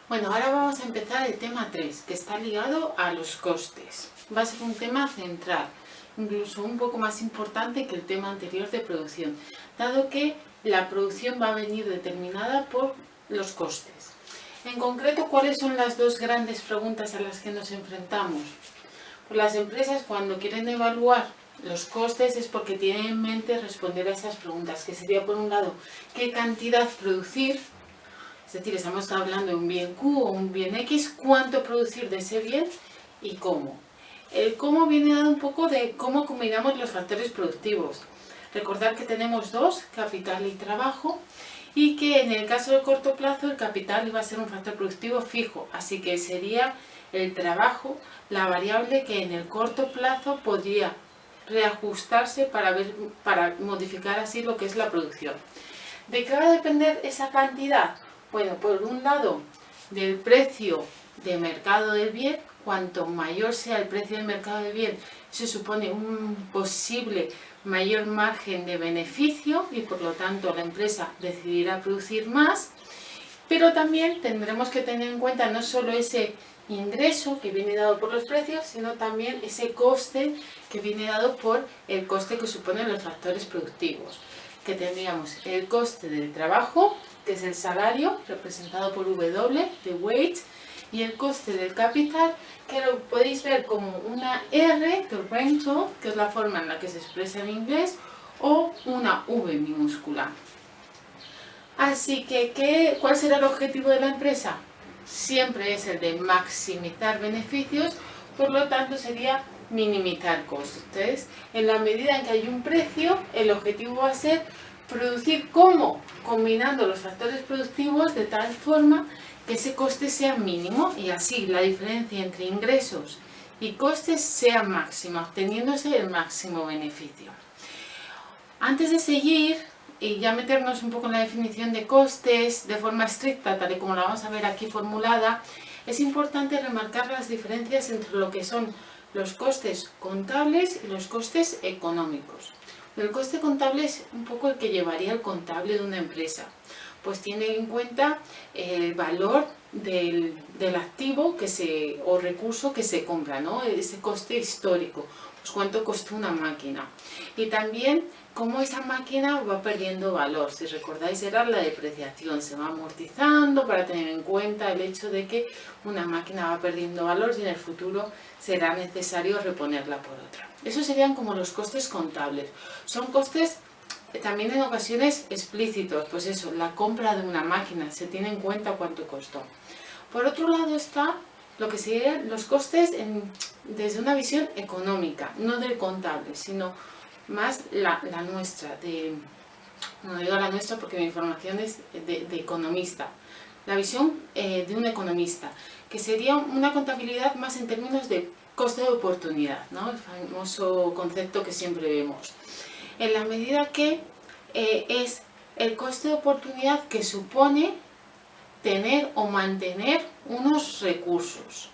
Bueno, ahora vamos a empezar el tema 3, que está ligado a los costes. Va a ser un tema central, incluso un poco más importante que el tema anterior de producción, dado que la producción va a venir determinada por los costes. En concreto, ¿cuáles son las dos grandes preguntas a las que nos enfrentamos? Pues las empresas, cuando quieren evaluar los costes, es porque tienen en mente responder a estas preguntas, que sería, por un lado, qué cantidad producir. Es decir, estamos hablando de un bien Q o un bien X, cuánto producir de ese bien y cómo. El cómo viene dado un poco de cómo combinamos los factores productivos. Recordar que tenemos dos, capital y trabajo, y que en el caso de corto plazo el capital iba a ser un factor productivo fijo, así que sería el trabajo la variable que en el corto plazo podría reajustarse para modificar así lo que es la producción. ¿De qué va a depender esa cantidad? Bueno, por un lado, del precio de mercado del bien. Cuanto mayor sea el precio de mercado del bien, se supone un posible mayor margen de beneficio y por lo tanto la empresa decidirá producir más. Pero también tendremos que tener en cuenta no solo ese ingreso que viene dado por los precios, sino también ese coste que viene dado por el coste que suponen los factores productivos. Que tendríamos el coste del trabajo, que es el salario, representado por W, de wage, y el coste del capital, que lo podéis ver como una R, de rental, que es la forma en la que se expresa en inglés, o una V minúscula. Así que, ¿cuál será el objetivo de la empresa? Siempre es el de maximizar beneficios, por lo tanto sería minimizar costes. En la medida en que hay un precio, el objetivo va a ser producir ¿cómo? Combinando los factores productivos de tal forma que ese coste sea mínimo y así la diferencia entre ingresos y costes sea máxima, obteniéndose el máximo beneficio. Antes de seguir y ya meternos un poco en la definición de costes de forma estricta, tal y como la vamos a ver aquí formulada, es importante remarcar las diferencias entre lo que son los costes contables y los costes económicos. El coste contable es un poco el que llevaría el contable de una empresa, pues tiene en cuenta el valor del activo o recurso que se compra, ¿no? Ese coste histórico, pues cuánto costó una máquina. Y también cómo esa máquina va perdiendo valor. Si recordáis, era la depreciación, se va amortizando para tener en cuenta el hecho de que una máquina va perdiendo valor y en el futuro será necesario reponerla por otra. Esos serían como los costes contables. Son costes también en ocasiones explícitos, pues eso, la compra de una máquina, se tiene en cuenta cuánto costó. Por otro lado está lo que serían los costes desde una visión económica, no del contable, sino más la nuestra, no digo la nuestra porque mi información es de economista, la visión de un economista, que sería una contabilidad más en términos de coste de oportunidad, ¿no? El famoso concepto que siempre vemos. En la medida que es el coste de oportunidad que supone tener o mantener unos recursos.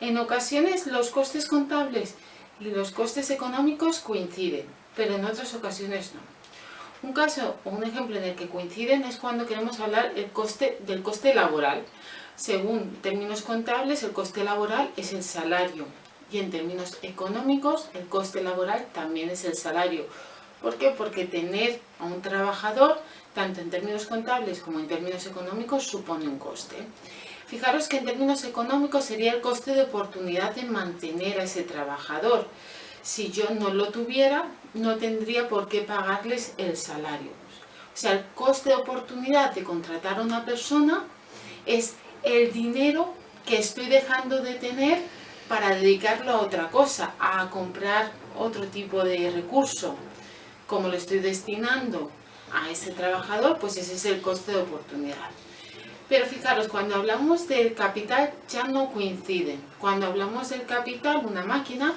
En ocasiones los costes contables y los costes económicos coinciden, pero en otras ocasiones no. Un caso o un ejemplo en el que coinciden es cuando queremos hablar del coste laboral. Según términos contables, el coste laboral es el salario y en términos económicos el coste laboral también es el salario. ¿Por qué? Porque tener a un trabajador, tanto en términos contables como en términos económicos, supone un coste. Fijaros que en términos económicos sería el coste de oportunidad de mantener a ese trabajador. Si yo no lo tuviera, no tendría por qué pagarles el salario. O sea, el coste de oportunidad de contratar a una persona es el dinero que estoy dejando de tener para dedicarlo a otra cosa, a comprar otro tipo de recurso. Como lo estoy destinando a ese trabajador, pues ese es el coste de oportunidad. Pero fijaros, cuando hablamos del capital ya no coinciden. Cuando hablamos del capital, una máquina,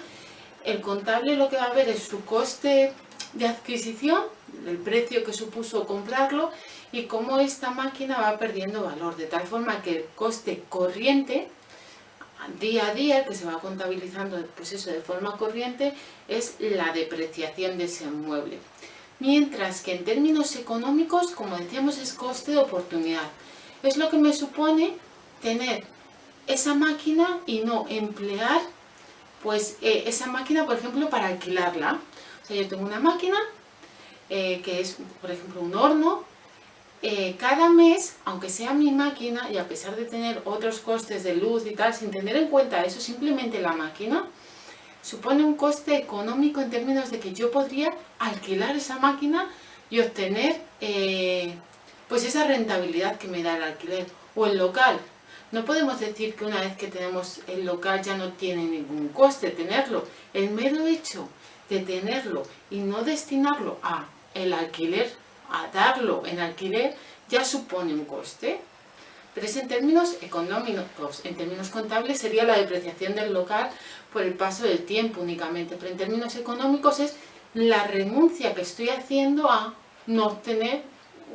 el contable lo que va a ver es su coste de adquisición, el precio que supuso comprarlo y cómo esta máquina va perdiendo valor, de tal forma que el coste corriente, día a día, que se va contabilizando pues eso, de forma corriente, es la depreciación de ese inmueble. Mientras que en términos económicos, como decíamos, es coste de oportunidad. Es lo que me supone tener esa máquina y no emplear pues esa máquina, por ejemplo, para alquilarla. O sea, yo tengo una máquina que es, por ejemplo, un horno. Cada mes, aunque sea mi máquina y a pesar de tener otros costes de luz y tal, sin tener en cuenta eso, simplemente la máquina supone un coste económico en términos de que yo podría alquilar esa máquina y obtener pues esa rentabilidad que me da el alquiler. O el local. No podemos decir que una vez que tenemos el local ya no tiene ningún coste tenerlo. El mero hecho de tenerlo y no destinarlo a el alquiler, a darlo en alquiler, ya supone un coste. Pero es en términos económicos, en términos contables sería la depreciación del local por el paso del tiempo únicamente, pero en términos económicos es la renuncia que estoy haciendo a no obtener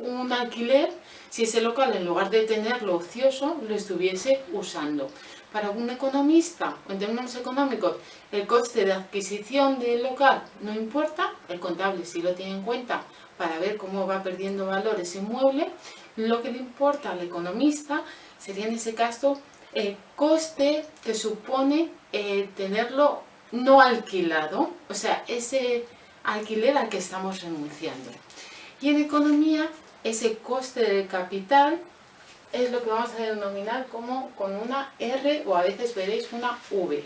un alquiler si ese local, en lugar de tenerlo ocioso, lo estuviese usando. Para un economista, en términos económicos, el coste de adquisición del local no importa, el contable sí lo tiene en cuenta para ver cómo va perdiendo valor ese inmueble. Lo que le importa al economista sería en ese caso el coste que supone tenerlo no alquilado, o sea, ese alquiler al que estamos renunciando. Y en economía, ese coste del capital es lo que vamos a denominar como con una R o a veces veréis una V.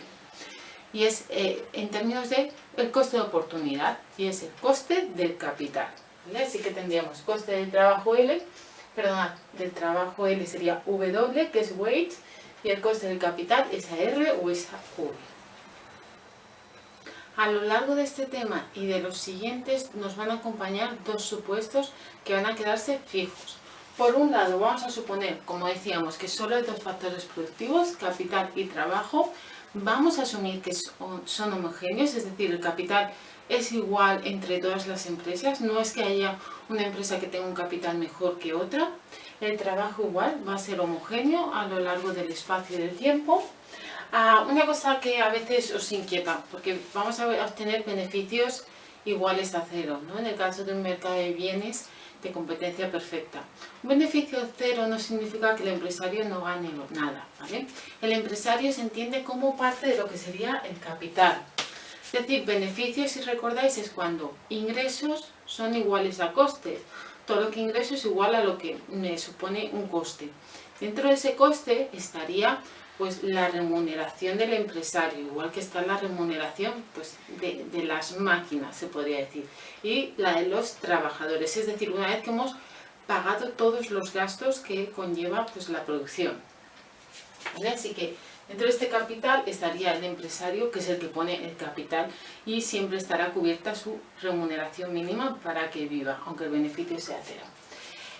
Y es en términos de el coste de oportunidad y es el coste del capital. ¿Vale? Así que tendríamos coste del trabajo L, perdón, del trabajo L sería W, que es wage, y el coste del capital, esa R o esa V. A lo largo de este tema y de los siguientes nos van a acompañar dos supuestos que van a quedarse fijos. Por un lado, vamos a suponer, como decíamos, que solo hay dos factores productivos, capital y trabajo. Vamos a asumir que son homogéneos, es decir, el capital es igual entre todas las empresas. No es que haya una empresa que tenga un capital mejor que otra. El trabajo igual va a ser homogéneo a lo largo del espacio y del tiempo. Una cosa que a veces os inquieta, porque vamos a obtener beneficios iguales a cero, ¿no? En el caso de un mercado de bienes de competencia perfecta. Un beneficio cero no significa que el empresario no gane nada, ¿vale? El empresario se entiende como parte de lo que sería el capital. Es decir, beneficios, si recordáis, es cuando ingresos son iguales a costes. Todo lo que ingreso es igual a lo que me supone un coste. Dentro de ese coste estaría pues la remuneración del empresario, igual que está la remuneración pues, de las máquinas, se podría decir, y la de los trabajadores, es decir, una vez que hemos pagado todos los gastos que conlleva pues, la producción. ¿Vale? Así que dentro de este capital estaría el empresario, que es el que pone el capital, y siempre estará cubierta su remuneración mínima para que viva, aunque el beneficio sea cero.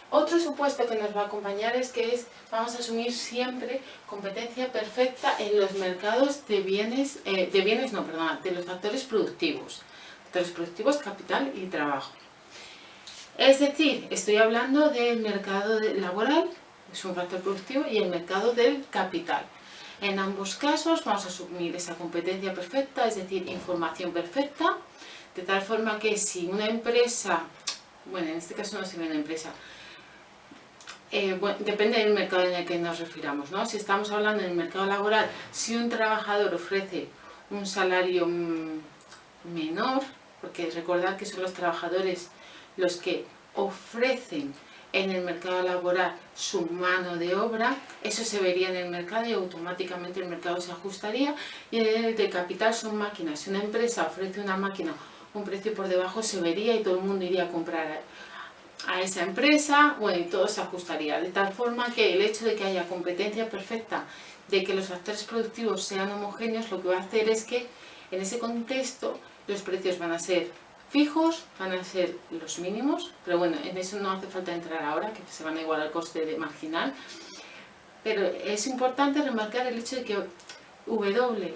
Otro supuesto que nos va a acompañar es que vamos a asumir siempre competencia perfecta en los mercados de los factores productivos. Factores productivos, capital y trabajo. Es decir, estoy hablando del mercado laboral, es un factor productivo, y el mercado del capital. En ambos casos vamos a asumir esa competencia perfecta, es decir, información perfecta, de tal forma que si una empresa, bueno, en este caso no sería una empresa, depende del mercado en el que nos refiramos, ¿no? Si estamos hablando del mercado laboral, si un trabajador ofrece un salario menor, porque recordad que son los trabajadores los que ofrecen en el mercado laboral su mano de obra, eso se vería en el mercado y automáticamente el mercado se ajustaría. Y en el de capital son máquinas. Si una empresa ofrece una máquina a un precio por debajo, se vería y todo el mundo iría a comprar a esa empresa, bueno, y todo se ajustaría, de tal forma que el hecho de que haya competencia perfecta, de que los factores productivos sean homogéneos, lo que va a hacer es que en ese contexto los precios van a ser fijos, van a ser los mínimos, pero bueno, en eso no hace falta entrar ahora, que se van a igualar al coste marginal, pero es importante remarcar el hecho de que W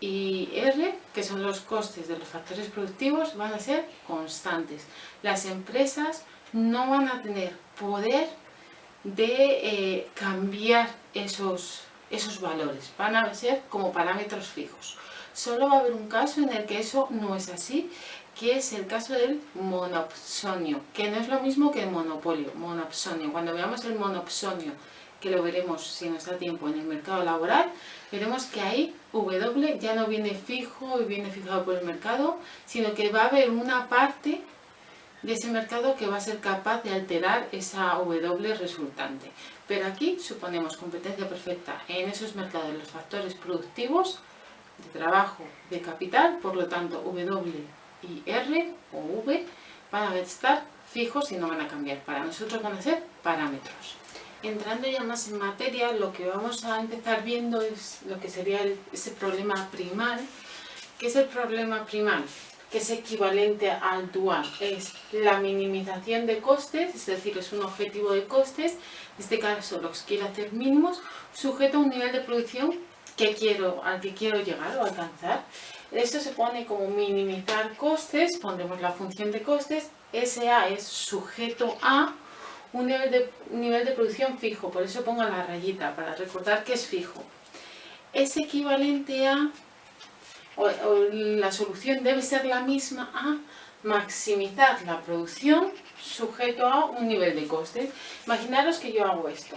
y R, que son los costes de los factores productivos, van a ser constantes. Las empresas no van a tener poder de cambiar esos valores, van a ser como parámetros fijos. Solo va a haber un caso en el que eso no es así, que es el caso del monopsonio, que no es lo mismo que el monopolio. Monopsonio, cuando veamos el monopsonio que lo veremos si nos da tiempo en el mercado laboral, veremos que ahí W ya no viene fijo y viene fijado por el mercado, sino que va a haber una parte de ese mercado que va a ser capaz de alterar esa W resultante. Pero aquí suponemos competencia perfecta en esos mercados, los factores productivos, de trabajo, de capital, por lo tanto W y R o V van a estar fijos y no van a cambiar. Para nosotros van a ser parámetros. Entrando ya más en materia, lo que vamos a empezar viendo es lo que sería ese problema primal. ¿Qué es el problema primal? Que es equivalente al dual. Es la minimización de costes, es decir, es un objetivo de costes, en este caso los quiero hacer mínimos, sujeto a un nivel de producción al que quiero llegar o alcanzar. Esto se pone como minimizar costes, pondremos la función de costes, SA es sujeto a un nivel de producción fijo, por eso pongo la rayita, para recordar que es fijo. Es equivalente a, o la solución debe ser la misma a maximizar la producción sujeto a un nivel de costes. Imaginaros que yo hago esto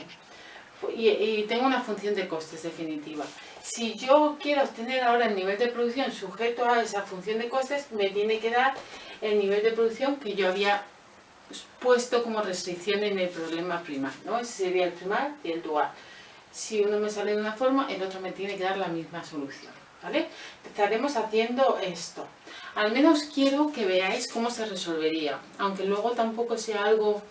y tengo una función de costes definitiva. Si yo quiero obtener ahora el nivel de producción sujeto a esa función de costes, me tiene que dar el nivel de producción que yo había puesto como restricción en el problema primal, ¿no? Ese sería el primal y el dual. Si uno me sale de una forma, el otro me tiene que dar la misma solución, ¿vale? Empezaremos haciendo esto. Al menos quiero que veáis cómo se resolvería, aunque luego tampoco sea algo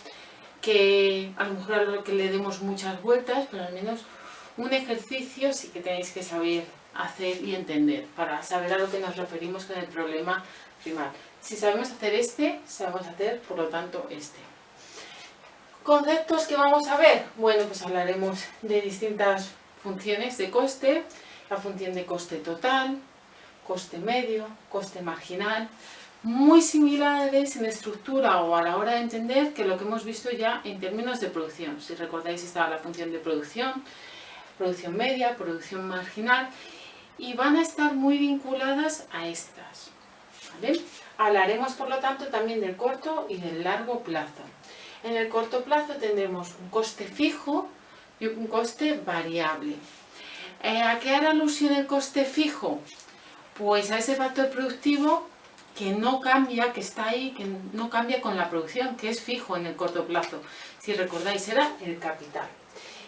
que a lo mejor a lo que le demos muchas vueltas, pero al menos un ejercicio sí que tenéis que saber hacer y entender para saber a lo que nos referimos con el problema primal. Si sabemos hacer este, sabemos hacer por lo tanto este. Conceptos que vamos a ver, bueno, pues hablaremos de distintas funciones de coste, la función de coste total, coste medio, coste marginal, muy similares en estructura o a la hora de entender que lo que hemos visto ya en términos de producción. Si recordáis, estaba la función de producción, producción media, producción marginal, y van a estar muy vinculadas a estas, ¿vale? Hablaremos por lo tanto también del corto y del largo plazo. En el corto plazo tendremos un coste fijo y un coste variable. ¿A qué hará alusión el coste fijo? Pues a ese factor productivo que no cambia, que está ahí, que no cambia con la producción, que es fijo en el corto plazo. Si recordáis, era el capital.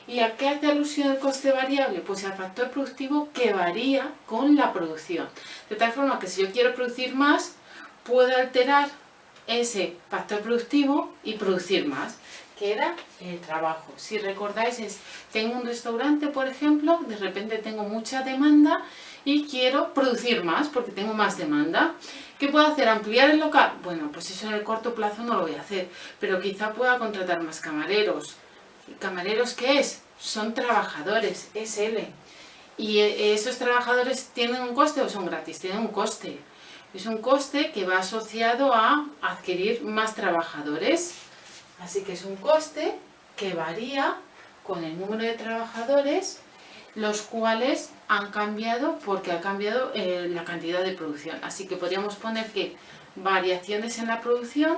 ¿Y a qué hace alusión el coste variable? Pues al factor productivo que varía con la producción. De tal forma que si yo quiero producir más, puedo alterar ese factor productivo y producir más, que era el trabajo. Si recordáis, tengo un restaurante, por ejemplo, de repente tengo mucha demanda y quiero producir más porque tengo más demanda. ¿Qué puedo hacer? ¿Ampliar el local? Bueno, pues eso en el corto plazo no lo voy a hacer, pero quizá pueda contratar más camareros. ¿Camareros qué es? Son trabajadores, es L. ¿Y esos trabajadores tienen un coste o son gratis? Tienen un coste. Es un coste que va asociado a adquirir más trabajadores. Así que es un coste que varía con el número de trabajadores, los cuales han cambiado porque ha cambiado la cantidad de producción. Así que podríamos poner que variaciones en la producción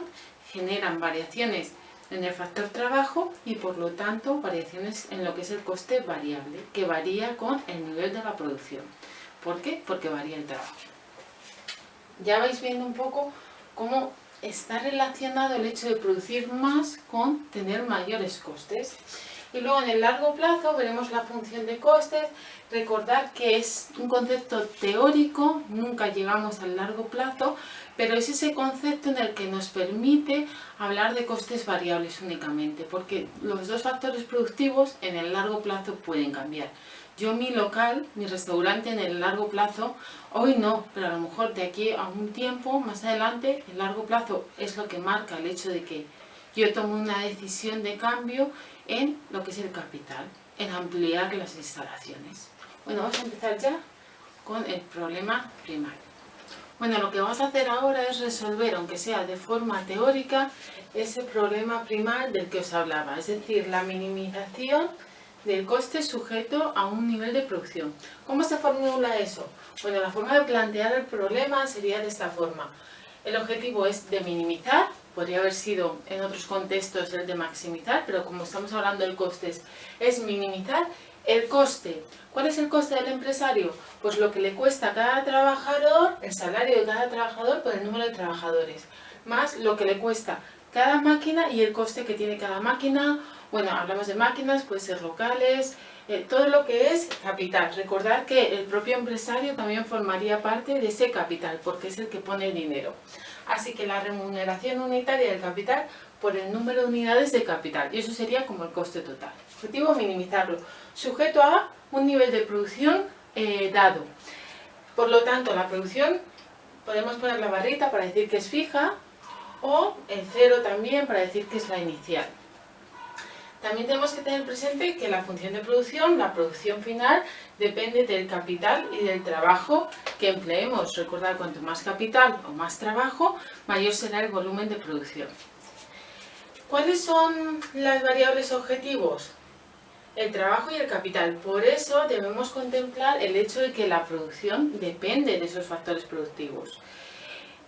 generan variaciones en el factor trabajo y por lo tanto variaciones en lo que es el coste variable, que varía con el nivel de la producción. ¿Por qué? Porque varía el trabajo. Ya vais viendo un poco cómo está relacionado el hecho de producir más con tener mayores costes. Y luego en el largo plazo veremos la función de costes. Recordad que es un concepto teórico, nunca llegamos al largo plazo, pero es ese concepto en el que nos permite hablar de costes variables únicamente, porque los dos factores productivos en el largo plazo pueden cambiar. Yo mi local, mi restaurante en el largo plazo, hoy no, pero a lo mejor de aquí a un tiempo, más adelante, el largo plazo es lo que marca el hecho de que yo tomo una decisión de cambio en lo que es el capital, en ampliar las instalaciones. Bueno, vamos a empezar ya con el problema primario. Bueno, lo que vamos a hacer ahora es resolver, aunque sea de forma teórica, ese problema primal del que os hablaba, es decir, la minimización del coste sujeto a un nivel de producción. ¿Cómo se formula eso? Bueno, la forma de plantear el problema sería de esta forma. El objetivo es de minimizar podría haber sido en otros contextos el de maximizar, pero como estamos hablando del coste es minimizar el coste. ¿Cuál es el coste del empresario? Pues lo que le cuesta a cada trabajador, el salario de cada trabajador por el número de trabajadores, más lo que le cuesta cada máquina y el coste que tiene cada máquina. Bueno, hablamos de máquinas, puede ser locales, todo lo que es capital. Recordar que el propio empresario también formaría parte de ese capital, porque es el que pone el dinero. Así que la remuneración unitaria del capital por el número de unidades de capital, y eso sería como el coste total. Objetivo, minimizarlo, sujeto a un nivel de producción dado. Por lo tanto, la producción, podemos poner la barrita para decir que es fija, o el 0 también para decir que es la inicial. También tenemos que tener presente que la función de producción, la producción final, depende del capital y del trabajo que empleemos. Recordad, cuanto más capital o más trabajo, mayor será el volumen de producción. ¿Cuáles son las variables objetivos? El trabajo y el capital. Por eso debemos contemplar el hecho de que la producción depende de esos factores productivos.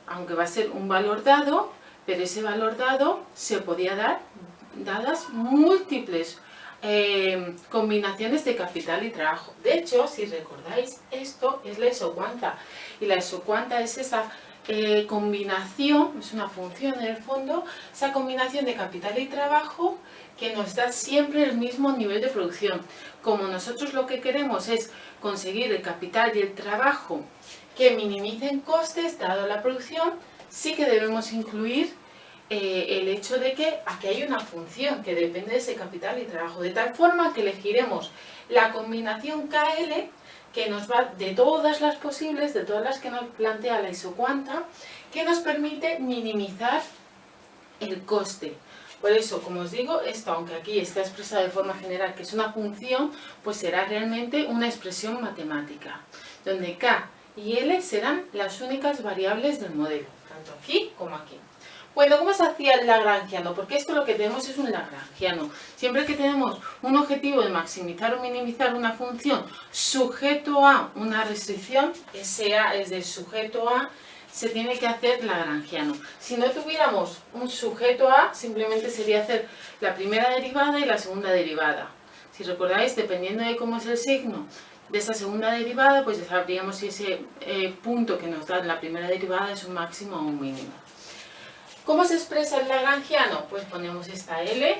Aunque va a ser un valor dado, pero ese valor dado se podía dar dadas múltiples combinaciones de capital y trabajo. De hecho, si recordáis, esto es la isocuanta. Y la isocuanta es esa combinación, es una función en el fondo, esa combinación de capital y trabajo que nos da siempre el mismo nivel de producción. Como nosotros lo que queremos es conseguir el capital y el trabajo que minimicen costes dado la producción, sí que debemos incluir el hecho de que aquí hay una función que depende de ese capital y trabajo, de tal forma que elegiremos la combinación KL que nos va de todas las posibles, de todas las que nos plantea la isocuanta, que nos permite minimizar el coste. Por eso, como os digo, esto, aunque aquí está expresado de forma general que es una función, pues será realmente una expresión matemática, donde K y L serán las únicas variables del modelo, tanto aquí como aquí. Bueno, ¿cómo se hacía el lagrangiano? Porque esto lo que tenemos es un lagrangiano. Siempre que tenemos un objetivo de maximizar o minimizar una función sujeto a una restricción, ese A es de sujeto a, se tiene que hacer lagrangiano. Si no tuviéramos un sujeto a, simplemente sería hacer la primera derivada y la segunda derivada. Si recordáis, dependiendo de cómo es el signo de esa segunda derivada, pues ya sabríamos si ese punto que nos da en la primera derivada es un máximo o un mínimo. ¿Cómo se expresa el lagrangiano? Pues ponemos esta L,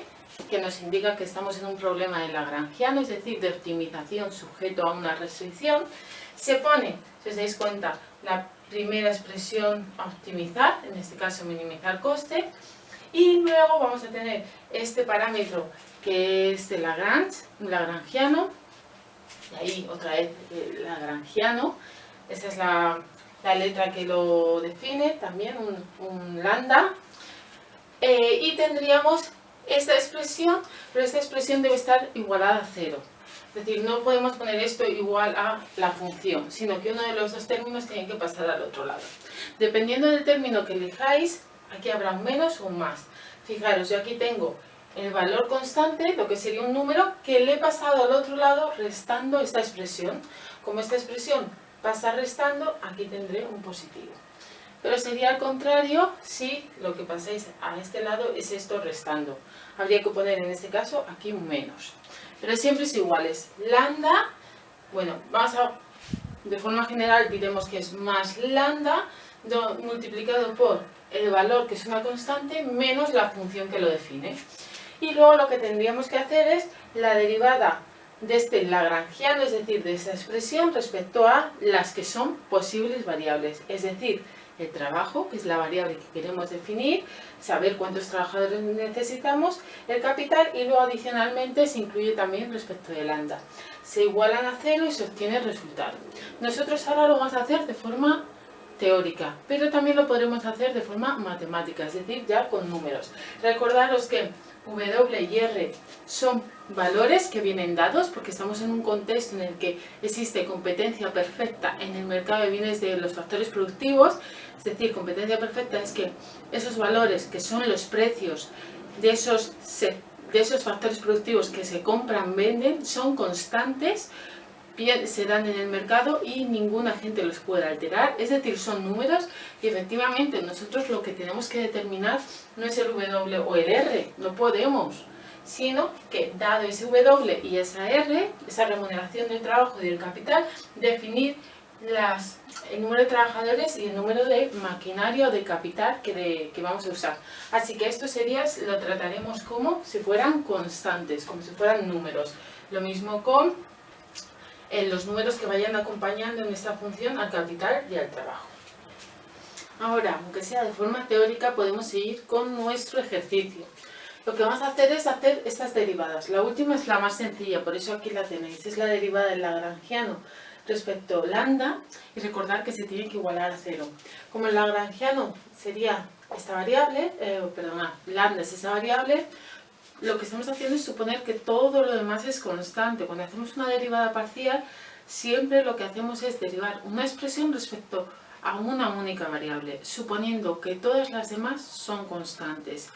que nos indica que estamos en un problema de lagrangiano, es decir, de optimización sujeto a una restricción. Se pone, si os dais cuenta, la primera expresión a optimizar, en este caso minimizar coste, y luego vamos a tener este parámetro que es de Lagrange, un lagrangiano, y ahí otra vez lagrangiano, esta es la letra que lo define, también un lambda, y tendríamos esta expresión, pero esta expresión debe estar igualada a 0. Es decir, no podemos poner esto igual a la función, sino que uno de los dos términos tiene que pasar al otro lado. Dependiendo del término que elijáis, aquí habrá un menos o un más. Fijaros, yo aquí tengo el valor constante, lo que sería un número, que le he pasado al otro lado restando esta expresión. Como esta expresión pasa restando, aquí tendré un positivo. Pero sería al contrario si lo que pasáis a este lado es esto restando. Habría que poner en este caso aquí un menos. Pero siempre es igual, es lambda, bueno, de forma general diremos que es más lambda multiplicado por el valor que es una constante menos la función que lo define. Y luego lo que tendríamos que hacer es la derivada de este lagrangiano, es decir, de esta expresión respecto a las que son posibles variables, es decir, el trabajo, que es la variable que queremos definir, saber cuántos trabajadores necesitamos, el capital y luego adicionalmente se incluye también respecto de lambda. Se igualan a 0 y se obtiene el resultado. Nosotros ahora lo vamos a hacer de forma teórica, pero también lo podremos hacer de forma matemática, es decir, ya con números. Recordaros que W y R son valores que vienen dados porque estamos en un contexto en el que existe competencia perfecta en el mercado de bienes de los factores productivos, es decir, competencia perfecta es que esos valores que son los precios de esos factores productivos que se compran, venden, son constantes se dan en el mercado y ningún agente los puede alterar, es decir, son números y efectivamente nosotros lo que tenemos que determinar no es el W o el R, no podemos, sino que dado ese W y esa R, esa remuneración del trabajo y del capital, definir el número de trabajadores y el número de maquinaria o de capital que vamos a usar. Así que esto lo trataremos como si fueran constantes, como si fueran números. Lo mismo con los números que vayan acompañando en esta función al capital y al trabajo. Ahora, aunque sea de forma teórica, podemos seguir con nuestro ejercicio. Lo que vamos a hacer es hacer estas derivadas. La última es la más sencilla, por eso aquí la tenéis. Es la derivada del lagrangiano respecto a lambda y recordar que se tiene que igualar a 0. Como el lagrangiano sería esta variable, lambda es esta variable, lo que estamos haciendo es suponer que todo lo demás es constante. Cuando hacemos una derivada parcial, siempre lo que hacemos es derivar una expresión respecto a una única variable, suponiendo que todas las demás son constantes.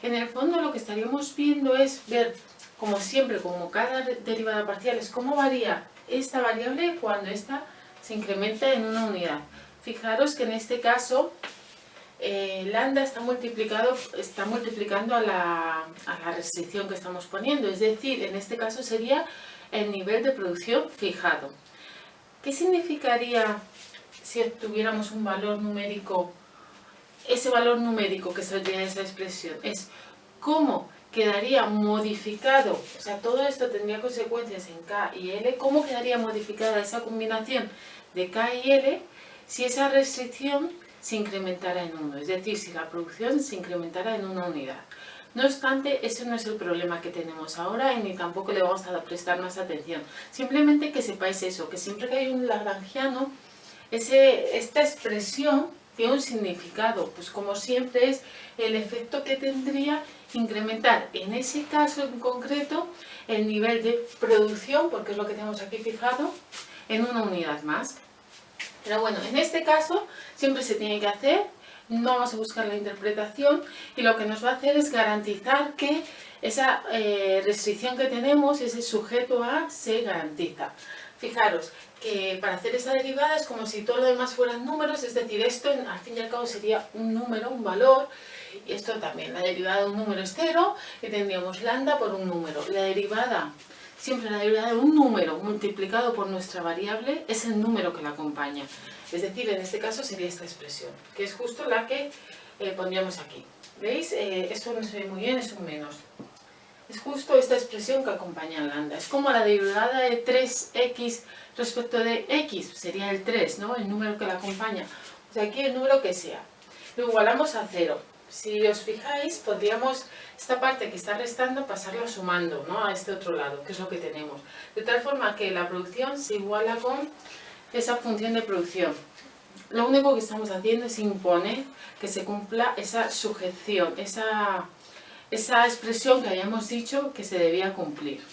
En el fondo lo que estaríamos viendo es ver, como siempre, como cada derivada parcial, es cómo varía esta variable cuando esta se incrementa en una unidad. Fijaros que en este caso lambda está multiplicando a la restricción que estamos poniendo, es decir, en este caso sería el nivel de producción fijado. ¿Qué significaría si obtuviéramos un valor numérico? Ese valor numérico que saldría de esa expresión es cómo quedaría modificado, o sea, todo esto tendría consecuencias en K y L, cómo quedaría modificada esa combinación de K y L si esa restricción se incrementara en 1, es decir, si la producción se incrementara en una unidad. No obstante, ese no es el problema que tenemos ahora y ni tampoco le vamos a prestar más atención. Simplemente que sepáis eso, que siempre que hay un lagrangiano, esta expresión tiene un significado, pues como siempre es el efecto que tendría incrementar en ese caso en concreto el nivel de producción, porque es lo que tenemos aquí fijado, en una unidad más. Pero bueno, en este caso siempre se tiene que hacer, no vamos a buscar la interpretación y lo que nos va a hacer es garantizar que esa restricción que tenemos, ese sujeto A, se garantiza. Fijaros que para hacer esa derivada es como si todo lo demás fueran números, es decir, esto al fin y al cabo sería un número, un valor, y esto también, la derivada de un número es 0 y tendríamos lambda por un número. Siempre la derivada de un número multiplicado por nuestra variable es el número que la acompaña. Es decir, en este caso sería esta expresión, que es justo la que pondríamos aquí. ¿Veis? Esto no se ve muy bien, es un menos. Es justo esta expresión que acompaña a lambda. Es como la derivada de 3x respecto de x, sería el 3, ¿no? El número que la acompaña. O sea, aquí el número que sea. Lo igualamos a 0. Si os fijáis, podríamos esta parte que está restando pasarla sumando, ¿no? A este otro lado, que es lo que tenemos. De tal forma que la producción se iguala con esa función de producción. Lo único que estamos haciendo es imponer que se cumpla esa sujeción, esa expresión que habíamos dicho que se debía cumplir.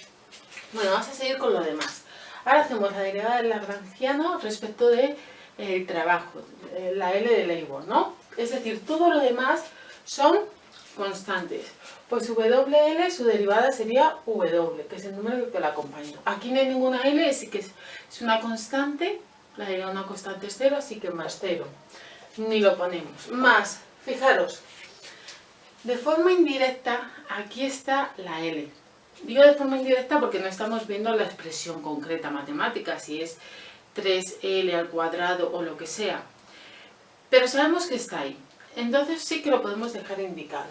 Bueno, vamos a seguir con lo demás. Ahora hacemos la derivada del lagrangiano respecto del trabajo, la L de labor, ¿no? Es decir, todo lo demás son constantes. Pues WL, su derivada sería W, que es el número que la acompaña. Aquí no hay ninguna L, así que es una constante, la derivada de una constante es 0, así que más 0. Ni lo ponemos. Más, fijaros, de forma indirecta, aquí está la L. Digo de forma indirecta porque no estamos viendo la expresión concreta matemática, si es 3L al cuadrado o lo que sea. Pero sabemos que está ahí. Entonces sí que lo podemos dejar indicado.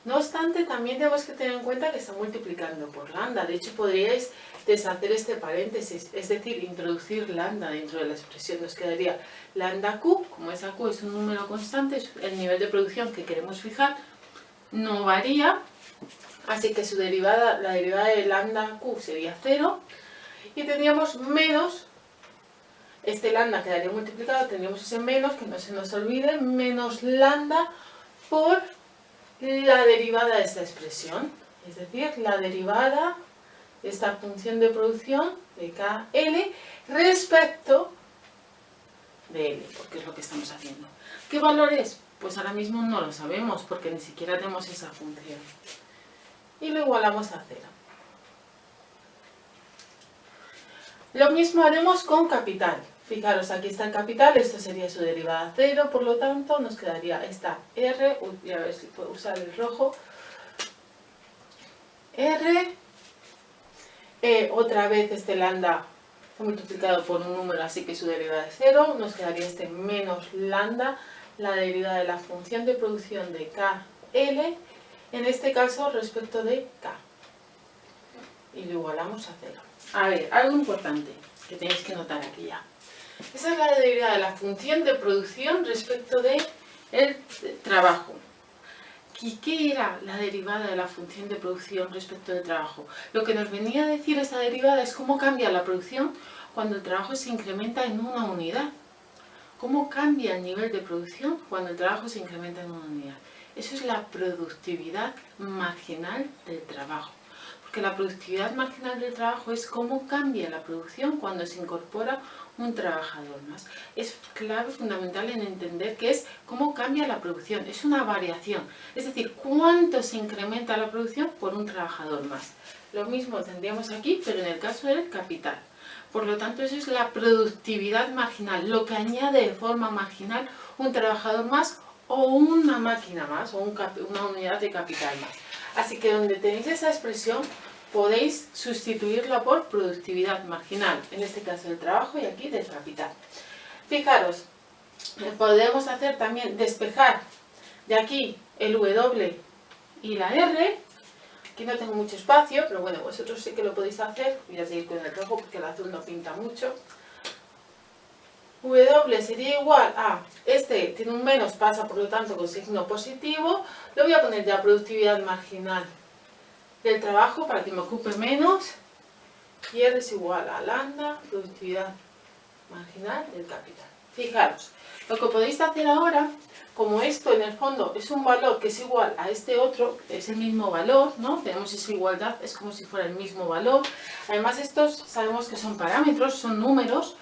No obstante, también tenemos que tener en cuenta que está multiplicando por lambda. De hecho, podríais deshacer este paréntesis, es decir, introducir lambda dentro de la expresión. Nos quedaría lambda Q, como esa Q es un número constante, el nivel de producción que queremos fijar no varía, así que la derivada de lambda Q sería 0, y tendríamos menos, este lambda quedaría multiplicado, tendríamos ese menos, que no se nos olvide, menos lambda por la derivada de esta expresión, es decir, la derivada de esta función de producción de KL respecto de L, porque es lo que estamos haciendo. ¿Qué valor es? Pues ahora mismo no lo sabemos, porque ni siquiera tenemos esa función. Y lo igualamos a 0. Lo mismo haremos con capital. Fijaros, aquí está el capital, esto sería su derivada 0, por lo tanto nos quedaría esta R, voy a ver si puedo usar el rojo, R, otra vez este lambda multiplicado por un número, así que su derivada es 0, nos quedaría este menos lambda, la derivada de la función de producción de KL, en este caso respecto de K. Y lo igualamos a 0. A ver, algo importante que tenéis que notar aquí ya. Esa es la derivada de la función de producción respecto de el trabajo. ¿Y qué era la derivada de la función de producción respecto del trabajo? Lo que nos venía a decir esta derivada es cómo cambia la producción cuando el trabajo se incrementa en una unidad. ¿Cómo cambia el nivel de producción cuando el trabajo se incrementa en una unidad? Eso es la productividad marginal del trabajo. Porque la productividad marginal del trabajo es cómo cambia la producción cuando se incorpora un trabajador más. Es clave, fundamental en entender que es cómo cambia la producción. Es una variación. Es decir, cuánto se incrementa la producción por un trabajador más. Lo mismo tendríamos aquí, pero en el caso del capital. Por lo tanto, eso es la productividad marginal, lo que añade de forma marginal un trabajador más o una máquina más o una unidad de capital más. Así que donde tenéis esa expresión podéis sustituirla por productividad marginal, en este caso del trabajo y aquí del capital. Fijaros, podemos hacer también despejar de aquí el W y la R. Aquí no tengo mucho espacio, pero bueno, vosotros sí que lo podéis hacer. Voy a seguir con el rojo porque el azul no pinta mucho. W sería igual a, este tiene un menos, pasa por lo tanto con signo positivo. Le voy a poner ya productividad marginal del trabajo para que me ocupe menos. Y R es igual a lambda, productividad marginal del capital. Fijaros, lo que podéis hacer ahora, como esto en el fondo es un valor que es igual a este otro, es el mismo valor, ¿no? Tenemos esa igualdad, es como si fuera el mismo valor. Además estos sabemos que son parámetros, son números.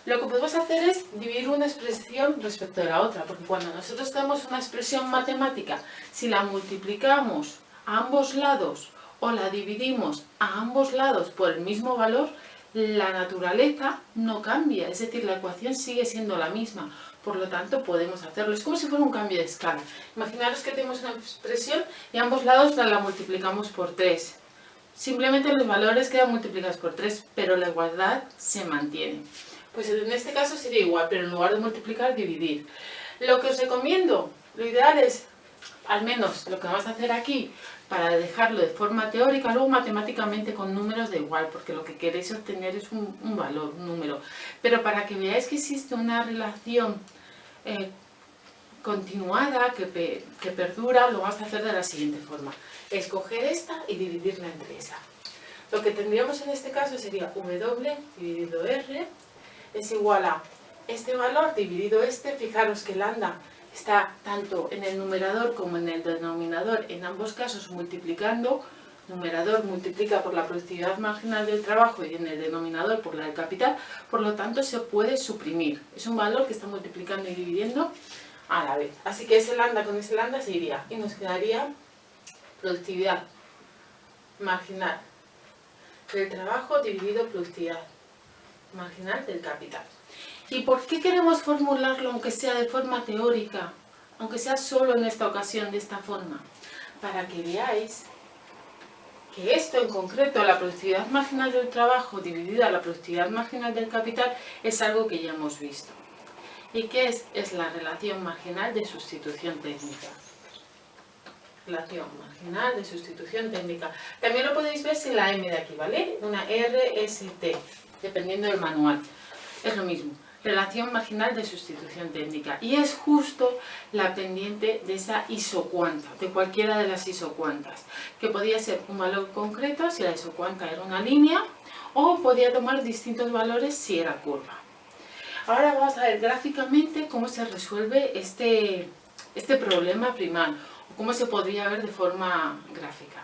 Lo que podemos hacer es dividir una expresión respecto de la otra, porque cuando nosotros tenemos una expresión matemática, si la multiplicamos a ambos lados o la dividimos a ambos lados por el mismo valor, la naturaleza no cambia, es decir, la ecuación sigue siendo la misma. Por lo tanto, podemos hacerlo. Es como si fuera un cambio de escala. Imaginaros que tenemos una expresión y a ambos lados la multiplicamos por 3. Simplemente los valores quedan multiplicados por 3, pero la igualdad se mantiene. Pues en este caso sería igual, pero en lugar de multiplicar, dividir. Lo que os recomiendo, lo ideal es, al menos lo que vamos a hacer aquí, para dejarlo de forma teórica, luego matemáticamente con números da igual, porque lo que queréis obtener es un valor, un número. Pero para que veáis que existe una relación continuada, que perdura, lo vamos a hacer de la siguiente forma. Escoger esta y dividirla entre esa. Lo que tendríamos en este caso sería W dividido R es igual a este valor dividido este. Fijaros que lambda está tanto en el numerador como en el denominador, en ambos casos multiplicando. Numerador multiplica por la productividad marginal del trabajo y en el denominador por la del capital, por lo tanto se puede suprimir. Es un valor que está multiplicando y dividiendo a la vez. Así que ese lambda con ese lambda se iría y nos quedaría productividad marginal del trabajo dividido productividad marginal del capital. ¿Y por qué queremos formularlo aunque sea de forma teórica? Aunque sea solo en esta ocasión de esta forma. Para que veáis que esto en concreto, la productividad marginal del trabajo dividida a la productividad marginal del capital, es algo que ya hemos visto. ¿Y qué es? Es la relación marginal de sustitución técnica. Relación marginal de sustitución técnica. También lo podéis ver sin la M de aquí, ¿vale? Una RST, dependiendo del manual. Es lo mismo. Relación marginal de sustitución técnica. Y es justo la pendiente de esa isocuanta, de cualquiera de las isocuantas. Que podía ser un valor concreto si la isocuanta era una línea, o podía tomar distintos valores si era curva. Ahora vamos a ver gráficamente cómo se resuelve este problema primal, o cómo se podría ver de forma gráfica.